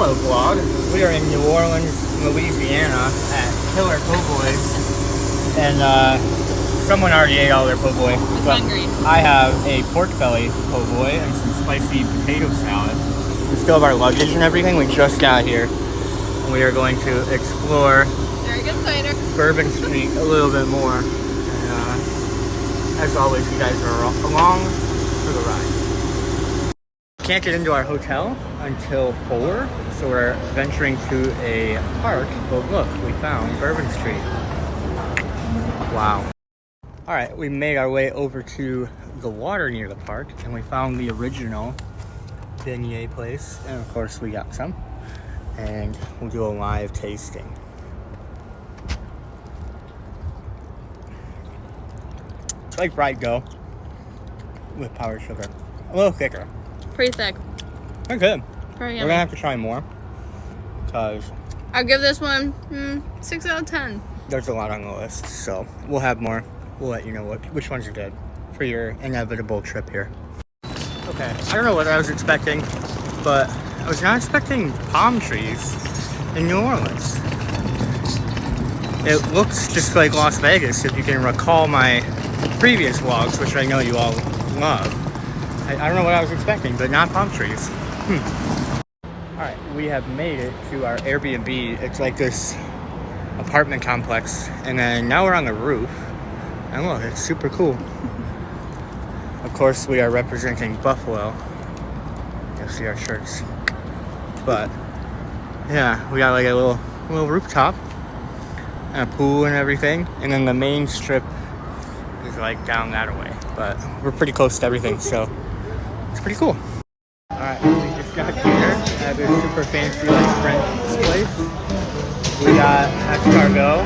Hello vlog. We are in New Orleans, Louisiana at Killer Po' Boys. And someone already ate all their po' boy. I'm hungry. I have a pork belly po' boy and some spicy potato salad. We still have our luggage and everything. We just got here. And we are going to explore Very good cider. Bourbon Street a little bit more. And as always, you guys are along for the ride. Can't get into our hotel until 4, so we're venturing to a park. But look, we found Bourbon Street. Wow. All right, we made our way over to the water near the park, and we found the original beignet place. And of course, we got some, and we'll do a live tasting. It's like Bright Go with powdered sugar, a little thicker. Pretty thick. They're good. Very We're yummy. gonna have to try more because I'll give this one 6 out of 10. there's a lot on the list, so we'll have more. We'll let you know which ones are good for your inevitable trip here. Okay, I don't know what I was expecting, but I was not expecting palm trees in New Orleans. It looks just like Las Vegas, if you can recall my previous vlogs, which I know you all love. I don't know what I was expecting, but not palm trees. Alright, we have made it to our Airbnb. It's like this apartment complex, and then now we're on the roof. And look, it's super cool. Of course, we are representing Buffalo. You'll see our shirts. But yeah, we got like a little rooftop and a pool and everything. And then the main strip is like down that way. But we're pretty close to everything, so it's pretty cool. Alright, we just got here at this super fancy like French place. We got escargot.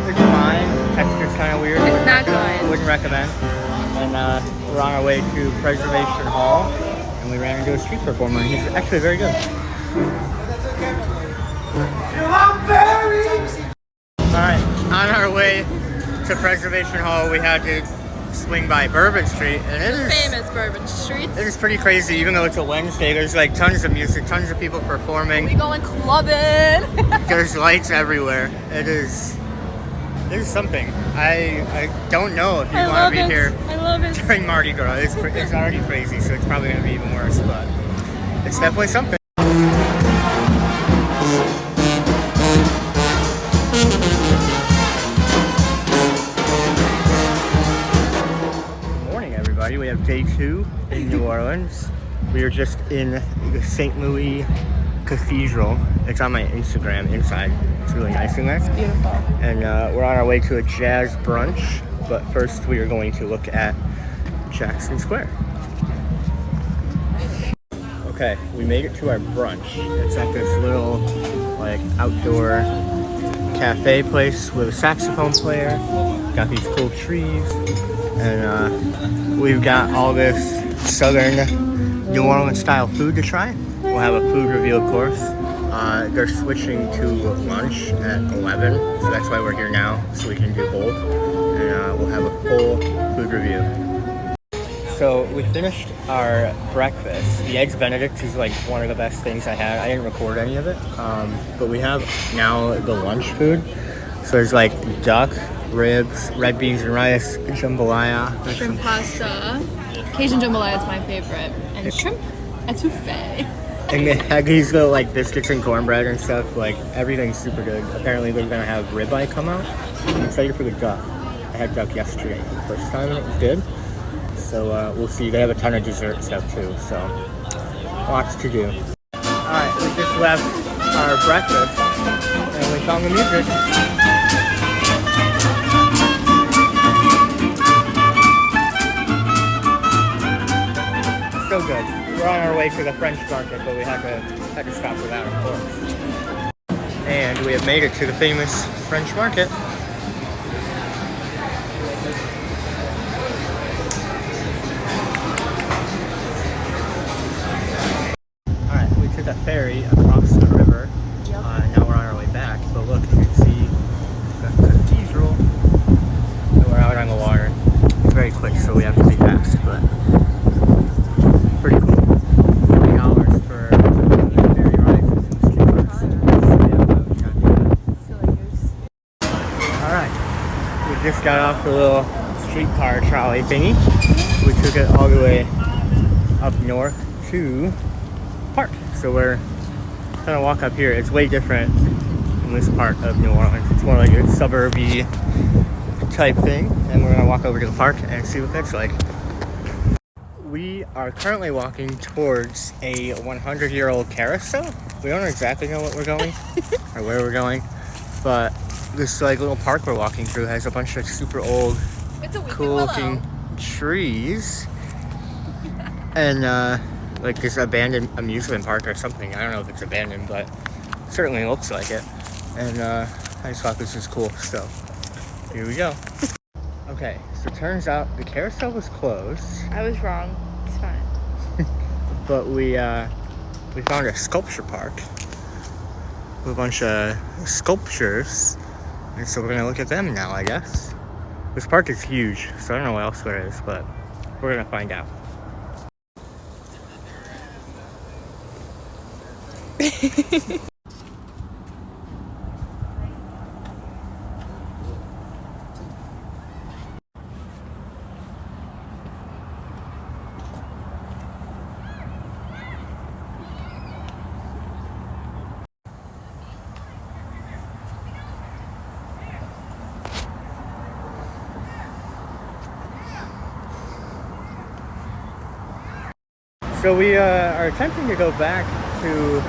It's fine. Texture's kind of weird. It's not good. Wouldn't recommend. And we're on our way to Preservation Hall, and we ran into a street performer, and he's actually very good. Alright, on our way to Preservation Hall, we had to swing by Bourbon Street, and Famous Bourbon Street. it is pretty crazy. Even though it's a Wednesday, there's like tons of music, tons of people performing. We going clubbing. There's lights everywhere. It is something. I don't know if you want to be here I love it. during Mardi Gras. It's already crazy, so it's probably going to be even worse, but it's definitely something. Morning, everybody. We have day 2 in New Orleans. We are just in the St. Louis Cathedral. It's on my Instagram inside. It's really nice in there. It's beautiful. And we're on our way to a jazz brunch, but first we are going to look at Jackson Square. Okay, we made it to our brunch. It's at this little like outdoor cafe place with a saxophone player. Got these cool trees, and we've got all this southern New Orleans style food to try. We'll have a food review, of course. They're switching to lunch at 11, so that's why we're here now, so we can do both. And we'll have a full food review. So we finished our breakfast. The Eggs Benedict is like one of the best things I had. I didn't record any of it, but we have now the lunch food. So there's like duck, ribs, red beans and rice, jambalaya. Shrimp pasta. Cajun jambalaya is my favorite. And shrimp etouffee. And they had these little like biscuits and cornbread and stuff. Like everything's super good. Apparently they're gonna have ribeye come out. I'm excited for the duck. I had duck yesterday for the first time and it was good. So we'll see. They have a ton of dessert stuff too. So lots to do. Alright, we just left our breakfast and we found the music. So good. We're on our way to the French market, but we had to stop for that, of course. And we have made it to the famous French market. Alright, we took a ferry across the river. Now we're on our way back, but look, you can see the cathedral. And we're out on the water. It's very quick, so we have to be fast, but pretty cool. $20 for the ferry ride. got off the little streetcar trolley thingy. We took it all the way up north to park. So we're gonna walk up here. It's way different in this part of New Orleans. It's more like a suburby type thing. And we're gonna walk over to the park and see what that's like. We are currently walking towards a 100-year-old carousel. We don't exactly know what we're going or where we're going, but this like little park we're walking through has a bunch of super old, cool looking trees and like this abandoned amusement park or something. I don't know if it's abandoned, but it certainly looks like it. And I just thought this was cool, so here we go. Okay, so it turns out the carousel was closed. I was wrong. It's fine. But we found a sculpture park with a bunch of sculptures, and so we're gonna look at them now, I guess. This park is huge, so I don't know what else there is, but we're gonna find out. So we are attempting to go back to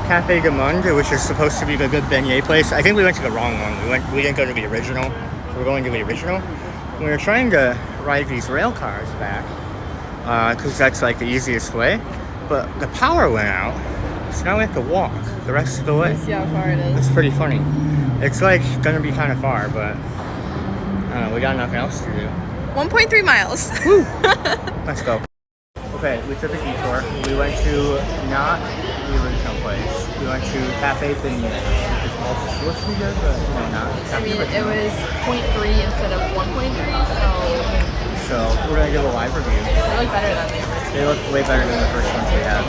Cafe du Monde, which is supposed to be the good beignet place. I think we went to the wrong one. We didn't go to the original. We're going to the original. We were trying to ride these rail cars back because that's like the easiest way. But the power went out, so now we have to walk the rest of the way. See how far it is. It's pretty funny. It's like gonna be kind of far, but I don't know. We got nothing else to do. 1.3 miles. Woo! Let's go. Okay, we took a detour. We went to not the original place. We went to Cafe Beignet, which is also supposed to be good, but no, not. I mean, it was 0.3 instead of 1.3, So we're gonna give a live review. they look better than the original. They look way better than the first ones we had.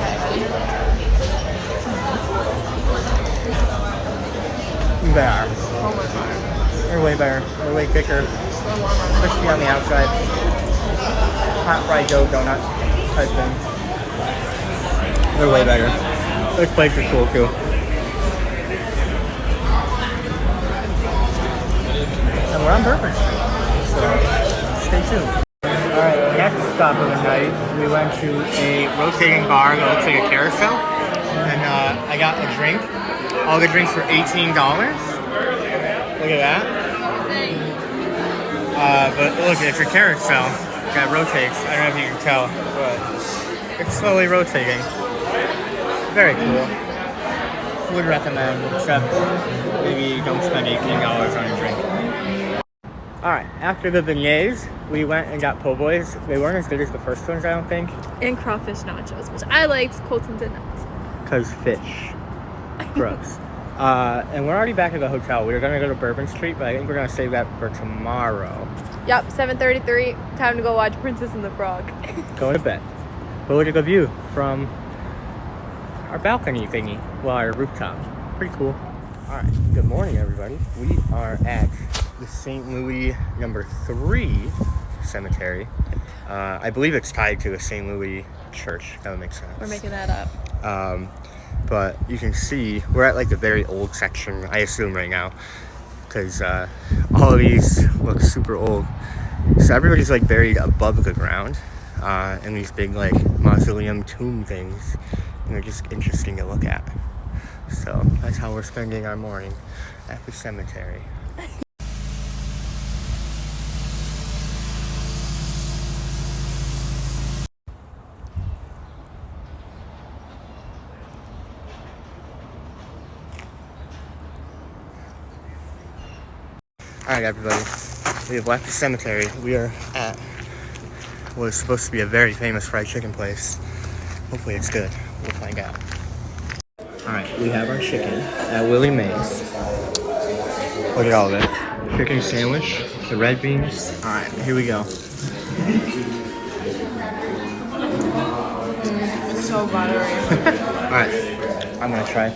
They are. Oh my god. They're way better. They're way thicker, They're warmer. crispy on the outside. Hot fried dough donut type thing. They're way better. This place is cool too. And we're on Bourbon Street, so stay tuned. Alright, next stop of the night, we went to a rotating bar that looks like a carousel. And I got a drink. All the drinks were $18. Look at that. But look, it's a carousel that rotates. I don't know if you can tell, but it's slowly rotating. Very cool. Would recommend, except maybe don't spend $18 on a drink. Alright, after the beignets, we went and got po' boys. They weren't as good as the first ones, I don't think. And crawfish nachos, which I liked. Colton did not. Because fish. Gross. And we're already back at the hotel. We were going to go to Bourbon Street, but I think we're going to save that for tomorrow. Yep, 7:33. Time to go watch Princess and the Frog. Going to bed. But look at the view from our balcony thingy. Well, our rooftop. Pretty cool. Alright, good morning everybody. We are at the St. Louis number 3 cemetery. I believe it's tied to the St. Louis church. That would make sense. We're making that up. But you can see we're at like the very old section, I assume right now, because all of these look super old. So everybody's like buried above the ground in these big like mausoleum tomb things, and they're just interesting to look at. So that's how we're spending our morning at the cemetery. Alright everybody, we have left the cemetery. We are at what is supposed to be a very famous fried chicken place. Hopefully it's good. We'll find out. Alright, we have our chicken at Willie Mae's. Look at all of it. Chicken sandwich, the red beans. Alright, here we go. It's so buttery. Alright, I'm gonna try.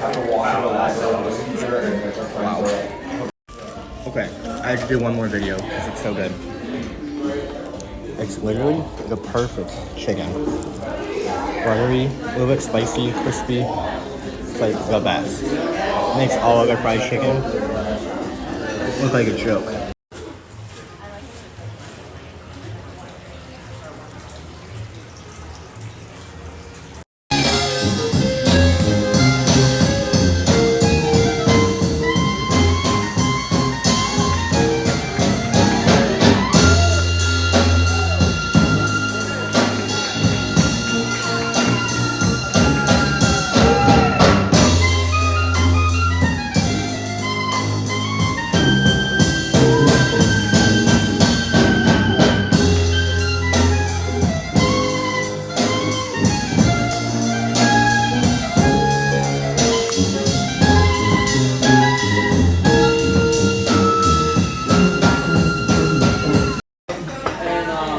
Okay, I have to do one more video because it's so good. It's literally the perfect chicken. Buttery, a little bit spicy, crispy. It's like the best. It makes all other fried chicken look like a joke.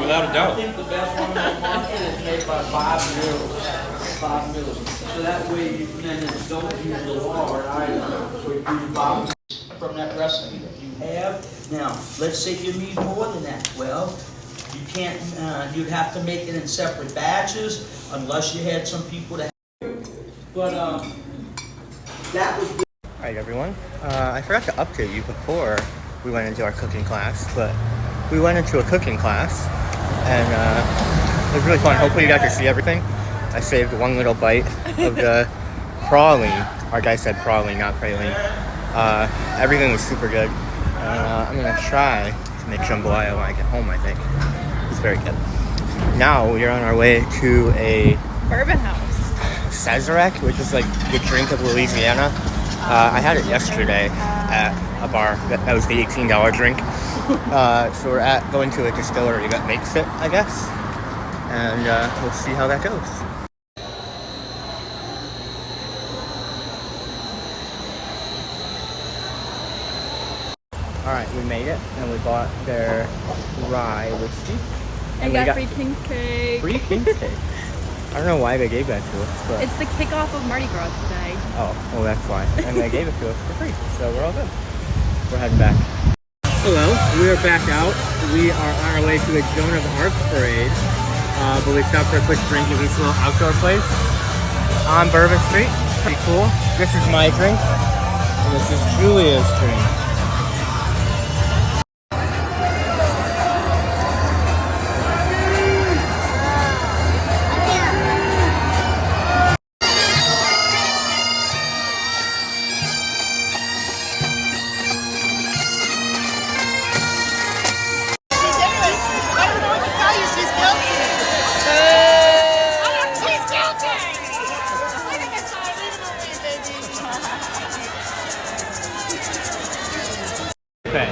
Without a doubt. I think the best one in the market is made by Bob Mills. Bob Mills. So that way you can don't use the lard either. So you use Bob from that recipe that you have. Now, let's say you need more than that. Well, you can't, you'd have to make it in separate batches unless you had some people that. But that was. Alright everyone, I forgot to update you before we went into our cooking class, but we went into a cooking class and it was really fun. Hopefully you got to see everything. I saved one little bite of the praline. Our guy said praline, not praline. Everything was super good. I'm gonna try to make jambalaya when I get home, I think. It's very good. Now we are on our way to a Bourbon House. Sazerac, which is like the drink of Louisiana. I had it yesterday at a bar. That was the $18 drink. So we're going to a distillery that makes it, I guess. And we'll see how that goes. Alright, we made it and we bought their rye whiskey. And we got free King's cake. Free King's cake. I don't know why they gave that to us, but It's the kickoff of Mardi Gras today. oh, well that's why. And they gave it to us for free, so we're all good. We're heading back. Hello, we are back out. We are on our way to the Joan of Arc parade, but we stopped for a quick drink at this little outdoor place on Bourbon Street. Pretty cool. This is my drink, and this is Julia's drink. Okay,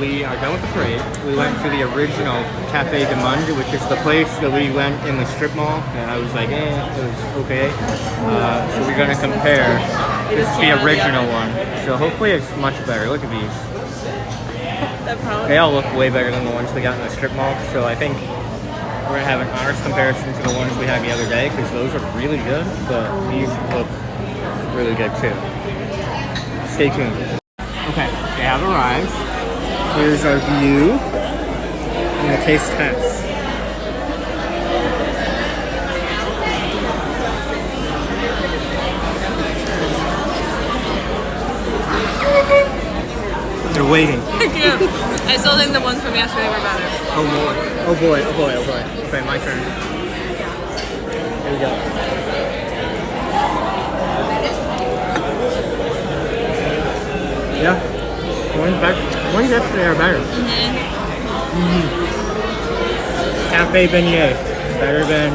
we are done with the parade. We went to the original Cafe du Monde, which is the place that we went in the strip mall. And I was like, it was okay. So we're gonna compare. This is the original one. So hopefully it's much better. Look at these. They all look way better than the ones we got in the strip mall. So I think we're gonna have an honest comparison to the ones we had the other day because those are really good, but these look really good too. Stay tuned. Okay, they have arrived. Here's our view and the taste test. They're waiting. Thank you. I still think the ones from yesterday were better. Oh boy. Oh boy, oh boy, oh boy. Okay, my turn. Here we go. Yeah. Ones yesterday are better. Cafe Beignet. Better than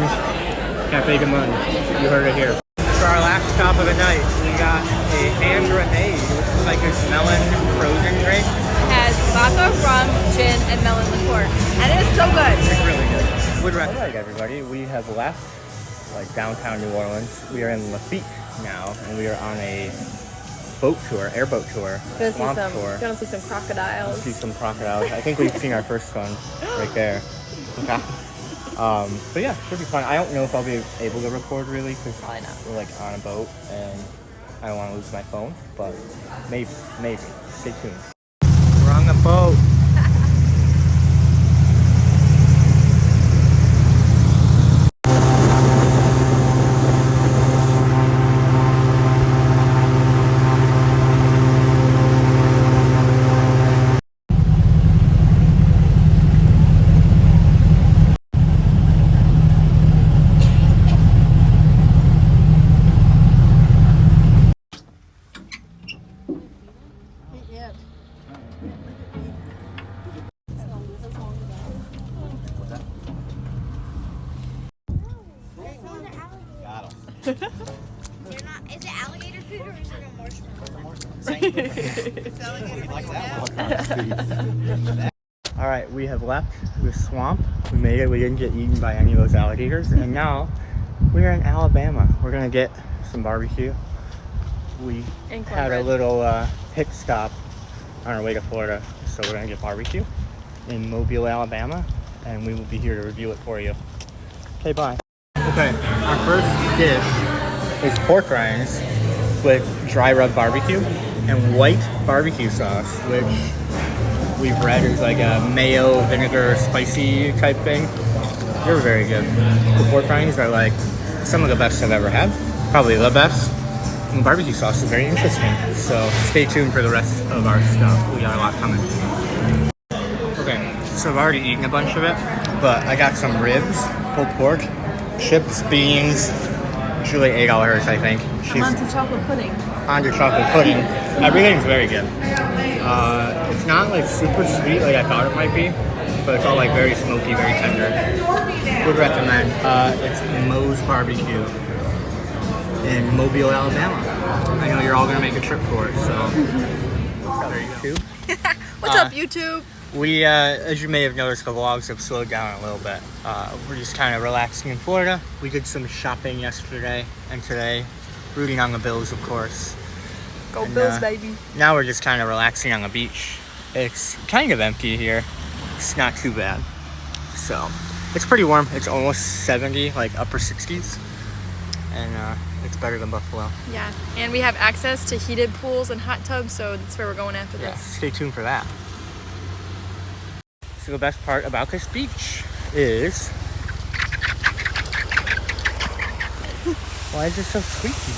Cafe du Monde. You heard it here. For our last stop of the night, we got a hand grenade, which is like this melon frozen drink. It has vodka, rum, gin, and melon liqueur. And it is so good. It's really good. Would recommend. Alright everybody, we have left like downtown New Orleans. We are in Lafitte now, and we are on a boat tour, airboat tour, swamp tour. Gonna see some crocodiles. See some crocodiles. I think we've seen our first one right there. Okay. But yeah, should be fun. I don't know if I'll be able to record really because Probably not. we're like on a boat and I don't want to lose my phone, but maybe. Stay tuned. We're on the boat. You're not. Is it alligator food or is it a marshmallow? All right, we have left the swamp. We made it. We didn't get eaten by any of those alligators, and now we're in Alabama. We're gonna get some barbecue. We had a little pit stop on our way to Florida, so we're gonna get barbecue in Mobile, Alabama, and we will be here to review it for you. Okay, bye. Okay, our first dish is pork rinds with dry rub barbecue and white barbecue sauce, which we've read is like a mayo, vinegar, spicy type thing. They're very good. The pork rinds are like some of the best I've ever had, probably the best. And the barbecue sauce is very interesting, so stay tuned for the rest of our stuff. We got a lot coming. Okay, so I've already eaten a bunch of it, but I got some ribs, pulled pork, chips, beans. Julie ate all hers, I think. I'm on to chocolate pudding. On to chocolate pudding. Everything's very good. It's not like super sweet like I thought it might be, but it's all like very smoky, very tender. Would recommend. It's Moe's Barbecue in Mobile, Alabama. I know you're all gonna make a trip for it, so. There you go. What's up, YouTube? We, as you may have noticed, the vlogs have slowed down a little bit. We're just kind of relaxing in Florida. We did some shopping yesterday and today, rooting on the Bills, of course. Go And, Bills, baby. Now we're just kind of relaxing on the beach. It's kind of empty here. It's not too bad. So, it's pretty warm. It's almost 70, like upper 60s. And it's better than Buffalo. Yeah, and we have access to heated pools and hot tubs, so that's where we're going after Yeah, this. stay tuned for that. So the best part about this beach is... Why is it so squeaky?